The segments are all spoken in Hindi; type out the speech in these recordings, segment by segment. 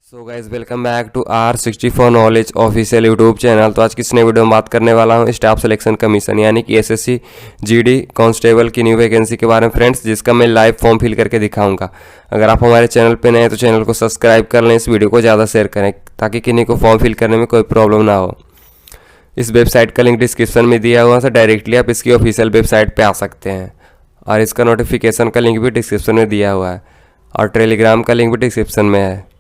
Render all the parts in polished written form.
So guys welcome back to R64 knowledge official YouTube channel. तो आज की इस नई वीडियो में बात करने वाला हूँ स्टाफ सिलेक्शन कमीशन यानी कि एसएससी जीडी कांस्टेबल की न्यू वैकेंसी के बारे में फ्रेंड्स, जिसका मैं लाइव फॉर्म फिल करके दिखाऊंगा। अगर आप हमारे चैनल पे नए हैं तो चैनल को सब्सक्राइब कर लें, इस वीडियो को ज़्यादा शेयर करें ताकि किन्हीं को फॉर्म फिल करने में कोई प्रॉब्लम ना हो। इस वेबसाइट का लिंक डिस्क्रिप्शन में दिया हुआ है, डायरेक्टली आप इसकी ऑफिशियल वेबसाइट पर आ सकते हैं और इसका नोटिफिकेशन का लिंक भी डिस्क्रिप्शन में दिया हुआ है और टेलीग्राम का लिंक भी डिस्क्रिप्शन में है।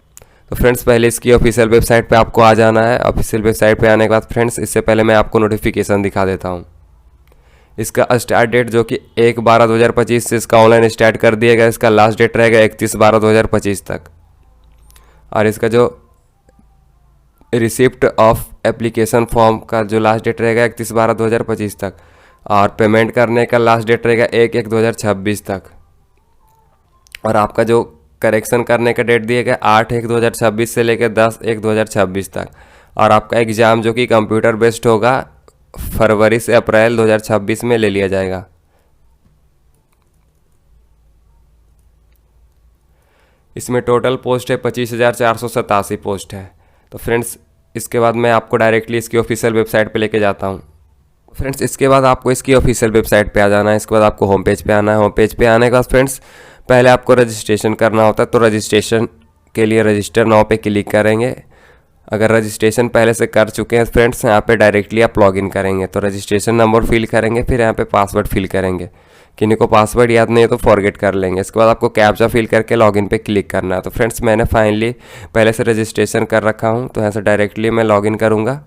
तो फ्रेंड्स पहले इसकी ऑफिशियल वेबसाइट पे आपको आ जाना है। ऑफिशियल वेबसाइट पे आने के बाद फ्रेंड्स इससे पहले मैं आपको नोटिफिकेशन दिखा देता हूँ। इसका स्टार्ट डेट जो कि 1/12/2025 से इसका ऑनलाइन स्टार्ट कर दिया गया। इसका लास्ट डेट रहेगा 31/12/2025 तक। और इसका जो रिसिप्ट ऑफ एप्लीकेशन फॉर्म का जो लास्ट डेट रहेगा 31/12/2025 तक। और पेमेंट करने का लास्ट डेट रहेगा 1/1/2026 तक। और आपका जो करेक्शन करने का डेट दिया गया 8/1/2026 से लेकर 10/1/2026 तक। और आपका एग्ज़ाम जो कि कंप्यूटर बेस्ड होगा फरवरी से अप्रैल 2026 में ले लिया जाएगा। इसमें टोटल पोस्ट है 25,487 पोस्ट है। तो फ्रेंड्स इसके बाद मैं आपको डायरेक्टली इसकी ऑफिशियल वेबसाइट पे लेके जाता हूँ। फ्रेंड्स इसके बाद आपको इसकी ऑफिशियल वेबसाइट पे आ जाना है। इसके बाद आपको होम पेज पे आना है। होम पेज पे आने के बाद फ्रेंड्स पहले आपको रजिस्ट्रेशन करना होता है। तो रजिस्ट्रेशन के लिए रजिस्टर नाउ पे क्लिक करेंगे। अगर रजिस्ट्रेशन पहले से कर चुके हैं फ्रेंड्स, यहाँ पे डायरेक्टली आप लॉगिन करेंगे। तो रजिस्ट्रेशन नंबर फिल करेंगे, फिर यहाँ पे पासवर्ड फिल करेंगे। किन्हीं को पासवर्ड याद नहीं है तो फॉरगेट कर लेंगे। इसके बाद आपको कैप्चा फिल करके लॉगिन पे क्लिक करना है। तो फ्रेंड्स मैंने फाइनली पहले से रजिस्ट्रेशन कर रखा हूँ, तो यहाँ से डायरेक्टली मैं लॉगिन करूँगा।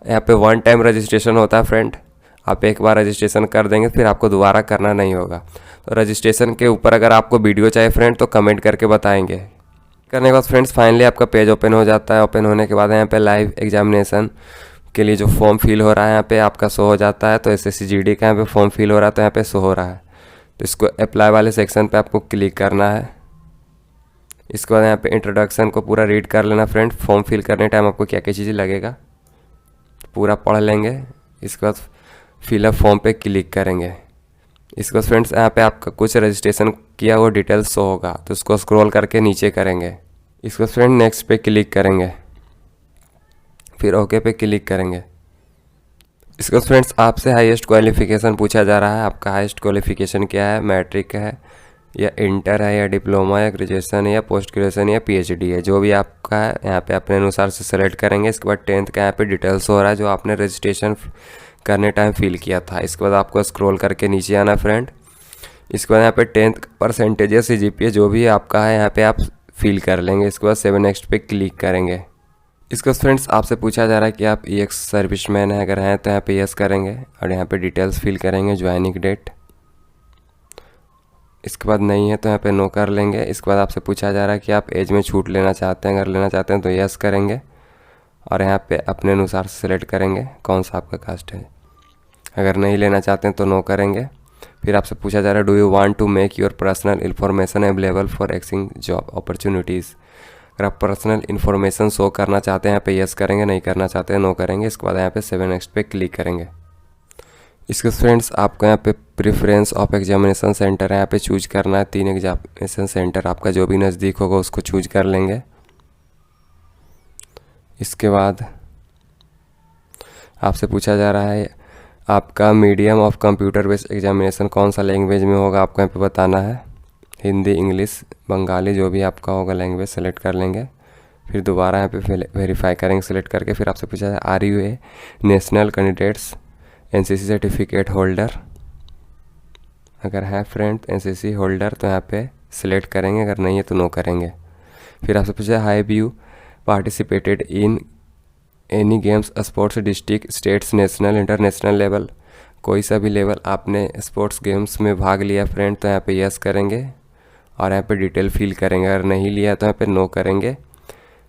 यहाँ पे 1 टाइम रजिस्ट्रेशन होता है फ्रेंड, आप एक बार रजिस्ट्रेशन कर देंगे फिर आपको दोबारा करना नहीं होगा। तो रजिस्ट्रेशन के ऊपर अगर आपको वीडियो चाहिए फ्रेंड तो कमेंट करके बताएंगे। करने के बाद फ्रेंड्स फाइनली आपका पेज ओपन हो जाता है। ओपन होने के बाद यहाँ पे लाइव एग्जामिनेशन के लिए जो फॉर्म फिल हो रहा है यहाँ पे आपका शो हो जाता है। तो एसएससी जीडी का यहाँ पे फॉर्म फिल हो रहा है, तो यहाँ पे शो हो रहा है। तो इसको अप्लाई वाले सेक्शन पे आपको क्लिक करना है। इसके बाद यहाँ पे इंट्रोडक्शन को पूरा रीड कर लेना फ्रेंड। फॉर्म फिल करने टाइम आपको क्या क्या चीज़ें लगेगा पूरा पढ़ लेंगे। इसके बाद फिलअप फॉर्म पे क्लिक करेंगे। इसके बाद फ्रेंड्स यहाँ पे आपका कुछ रजिस्ट्रेशन किया हुआ डिटेल्स शो होगा, तो उसको स्क्रॉल करके नीचे करेंगे। इसके बाद फ्रेंड नेक्स्ट पे क्लिक करेंगे, फिर ओके पे क्लिक करेंगे। इसके बाद फ्रेंड्स आपसे हाईएस्ट क्वालिफिकेशन पूछा जा रहा है। आपका हाईएस्ट क्वालिफिकेशन क्या है, मैट्रिक है या इंटर है या डिप्लोमा या ग्रेजुएशन है या पोस्ट ग्रेजुएशन या पीएचडी है, जो भी आपका है यहाँ पे अपने अनुसार से सेलेक्ट करेंगे। इसके बाद 10th का यहाँ पे डिटेल्स हो रहा है जो आपने रजिस्ट्रेशन करने टाइम फिल किया था। इसके बाद आपको स्क्रॉल करके नीचे आना फ्रेंड। इसके बाद यहाँ पे 10th परसेंटेज या CGPA जो भी आपका है यहाँ पे आप फिल कर लेंगे। इसके बाद सेव नेक्स्ट पे क्लिक करेंगे। इसके बाद फ्रेंड्स आपसे पूछा जा रहा है कि आप EX सर्विसमैन है, अगर हैं तो यहाँ पे यस करेंगे और यहाँ पे डिटेल्स फिल करेंगे, ज्वाइनिंग डेट। इसके बाद नहीं है तो यहाँ पे नो कर लेंगे। इसके बाद आपसे पूछा जा रहा है कि आप एज में छूट लेना चाहते हैं, अगर लेना चाहते हैं तो यस करेंगे और यहाँ पे अपने अनुसार से सिलेक्ट करेंगे कौन सा आपका कास्ट है। अगर नहीं लेना चाहते हैं तो नो करेंगे। फिर आपसे पूछा जा रहा है do you want to make your personal information available for exciting job opportunities. अगर आप पर्सनल इन्फॉर्मेशन शो करना चाहते हैं यहाँ पे यस करेंगे, नहीं करना चाहते हैं नो करेंगे। इसके बाद यहाँ पे सेव नेक्स्ट पे क्लिक करेंगे। इसके फ्रेंड्स आपको यहाँ पे प्रेफरेंस ऑफ एग्जामिनेशन सेंटर है, यहाँ पे चूज करना है। 3 एग्जामिनेशन सेंटर आपका जो भी नज़दीक होगा उसको चूज कर लेंगे। इसके बाद आपसे पूछा जा रहा है आपका medium of computer based examination कौन सा लैंग्वेज में होगा, आपको यहाँ पे बताना है। हिंदी, इंग्लिश, बंगाली जो भी आपका होगा लैंग्वेज सेलेक्ट कर लेंगे। फिर दोबारा यहाँ पे वेरीफाई करेंगे सिलेक्ट करके। फिर आपसे पूछा जाए are you a national candidates NCC certificate holder. अगर है फ्रेंड NCC होल्डर तो यहाँ पे सिलेक्ट करेंगे, अगर नहीं है तो नो करेंगे। फिर आपसे पूछा have you participated in any games sports district states national international level. कोई सा भी लेवल आपने स्पोर्ट्स गेम्स में भाग लिया फ्रेंड तो यहाँ पे यस करेंगे और यहाँ पे डिटेल फिल करेंगे। अगर नहीं लिया तो यहाँ पे नो करेंगे।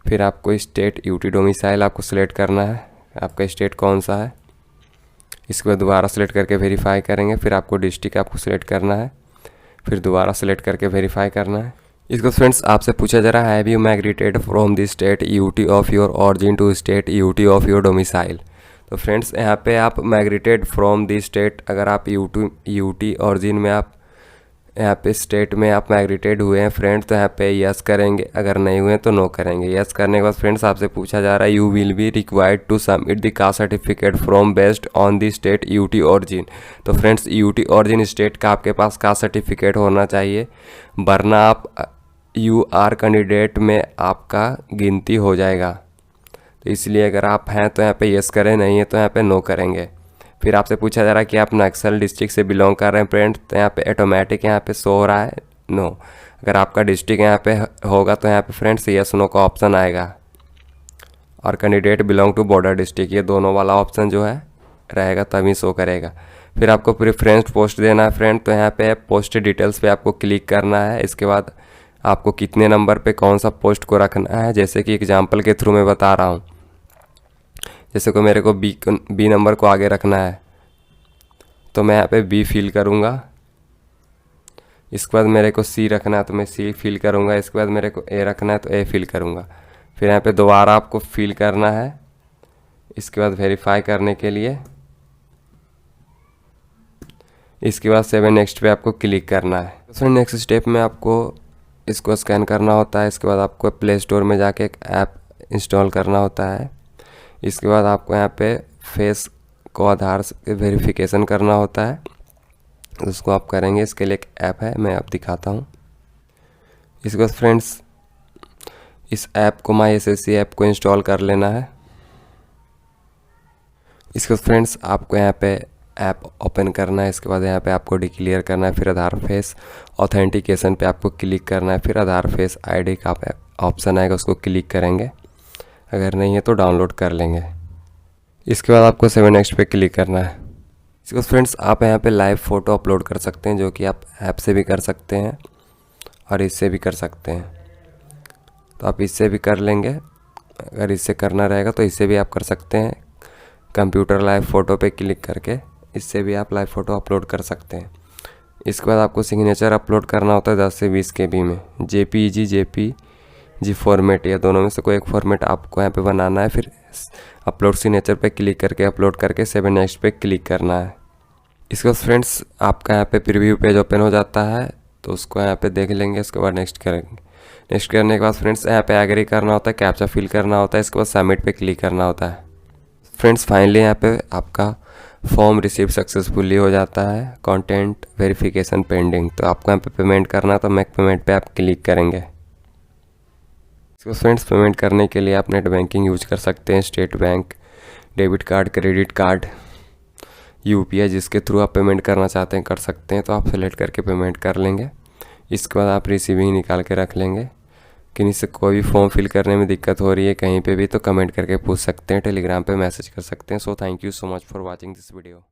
फिर आपको स्टेट यूटी डोमिसाइल आपको सिलेक्ट करना है, आपका स्टेट कौन सा है। इसके बाद दोबारा सेलेक्ट करके वेरीफाई करेंगे। फिर आपको डिस्ट्रिक्ट आपको सिलेक्ट करना है, फिर दोबारा सेलेक्ट करके वेरीफाई करना है। इसको फ्रेंड्स आपसे पूछा जा रहा है have you migrated from the state UT of your origin to state UT of your domicile. तो फ्रेंड्स यहाँ पे आप माइग्रेटेड फ्रॉम द स्टेट, अगर आप यूटी ऑरिजिन में आप यहाँ पे स्टेट में आप माइग्रेटेड हुए हैं फ्रेंड, तो यहाँ पे यस करेंगे, अगर नहीं हुए तो नो करेंगे। यस करने के बाद फ्रेंड्स आपसे पूछा जा रहा है you will be required to submit the caste certificate from based on the state UT origin. तो फ्रेंड्स यूटी ऑरिजिन स्टेट का आपके पास कास्ट सर्टिफिकेट होना चाहिए, वरना आप यू आर कैंडिडेट में आपका गिनती हो जाएगा। तो इसलिए अगर आप हैं तो यहाँ पे यस करें, नहीं है तो यहाँ पे नो करेंगे। फिर आपसे पूछा जा रहा है कि आप नक्सल डिस्ट्रिक्ट से बिलोंग कर रहे हैं फ्रेंड, तो यहाँ पे ऑटोमेटिक यहाँ पे शो हो रहा है नो। अगर आपका डिस्ट्रिक्ट यहाँ पे होगा तो यहाँ पे फ्रेंड्स यस नो का ऑप्शन आएगा, और candidate belong to border district, ये दोनों वाला ऑप्शन जो है रहेगा तभी शो करेगा। फिर आपको प्रेफरेंस पोस्ट देना है फ्रेंड, तो यहाँ पे पोस्ट डिटेल्स पे आपको क्लिक करना है। इसके बाद आपको कितने नंबर पे कौन सा पोस्ट को रखना है, जैसे कि एग्जांपल के थ्रू मैं बता रहा हूँ। जैसे को मेरे को बी नंबर को आगे रखना है, तो मैं यहाँ पे बी फिल करूँगा। इसके बाद मेरे को सी रखना है तो मैं सी फिल करूँगा। इसके बाद मेरे को ए रखना है तो ए फिल करूँगा। फिर यहाँ पे दोबारा आपको फिल करना है। इसके बाद वेरीफाई करने के लिए इसके बाद 7 नेक्स्ट पे आपको क्लिक करना है। तो नेक्स्ट स्टेप में आपको इसको स्कैन करना होता है। इसके बाद आपको प्ले स्टोर में जाके एक ऐप इंस्टॉल करना होता है। इसके बाद आपको यहाँ पे फेस को आधार से वेरिफिकेशन करना होता है, उसको आप करेंगे। इसके लिए एक ऐप है, मैं आप दिखाता हूँ। इसके बाद फ्रेंड्स इस ऐप को माई एसएससी ऐप को इंस्टॉल कर लेना है। इसके बाद फ्रेंड्स आपको यहाँ पे ऐप ओपन करना है। इसके बाद यहाँ पे आपको डिक्लेयर करना है, फिर आधार फेस ऑथेंटिकेशन पे आपको क्लिक करना है, फिर आधार फेस आईडी का ऑप्शन आएगा, उसको क्लिक करेंगे। अगर नहीं है तो डाउनलोड कर लेंगे। इसके बाद आपको 7 नेक्स्ट पे क्लिक करना है। इसके बाद फ्रेंड्स आप यहाँ पे लाइव फ़ोटो अपलोड कर सकते हैं, जो कि आप ऐप से भी कर सकते हैं और इससे भी कर सकते हैं। तो आप इससे भी कर लेंगे, अगर इससे करना रहेगा तो इससे भी आप कर सकते हैं। कंप्यूटर लाइव फ़ोटो पे क्लिक करके इससे भी आप लाइव फ़ोटो अपलोड कर सकते हैं। इसके बाद आपको सिग्नेचर अपलोड करना होता है 10 से 20 KB में, JPG फॉर्मेट, या दोनों में से कोई एक फॉर्मेट आपको यहाँ पे बनाना है। फिर अपलोड सिग्नेचर पे क्लिक करके अपलोड करके 7 नेक्स्ट पे क्लिक करना है। इसके बाद फ्रेंड्स आपका यहाँ पे प्रीव्यू पेज ओपन हो जाता है, तो उसको यहाँ पे देख लेंगे। उसके बाद नेक्स्ट करेंगे। नेक्स्ट करने के बाद फ्रेंड्स यहाँ पे एग्री करना होता है, कैप्चा फिल करना होता है। इसके बाद सबमिट पे क्लिक करना होता है। फ्रेंड्स फाइनली यहाँ पे आपका फॉर्म रिसीव सक्सेसफुली हो जाता है। कंटेंट वेरिफिकेशन पेंडिंग, तो आपको यहाँ पे पेमेंट करना, तो मेक पेमेंट पे आप क्लिक करेंगे। इसको फ्रेंड्स पेमेंट करने के लिए आप नेट बैंकिंग यूज कर सकते हैं, state bank, debit card, credit card, UPI, जिसके थ्रू आप पेमेंट करना चाहते हैं कर सकते हैं। तो आप सेलेक्ट करके पेमेंट कर लेंगे। इसके बाद आप रिसीविंग निकाल के रख लेंगे। किसी से कोई भी फॉर्म फिल करने में दिक्कत हो रही है कहीं पे भी, तो कमेंट करके पूछ सकते हैं, टेलीग्राम पे मैसेज कर सकते हैं। So thank you so much for watching this video.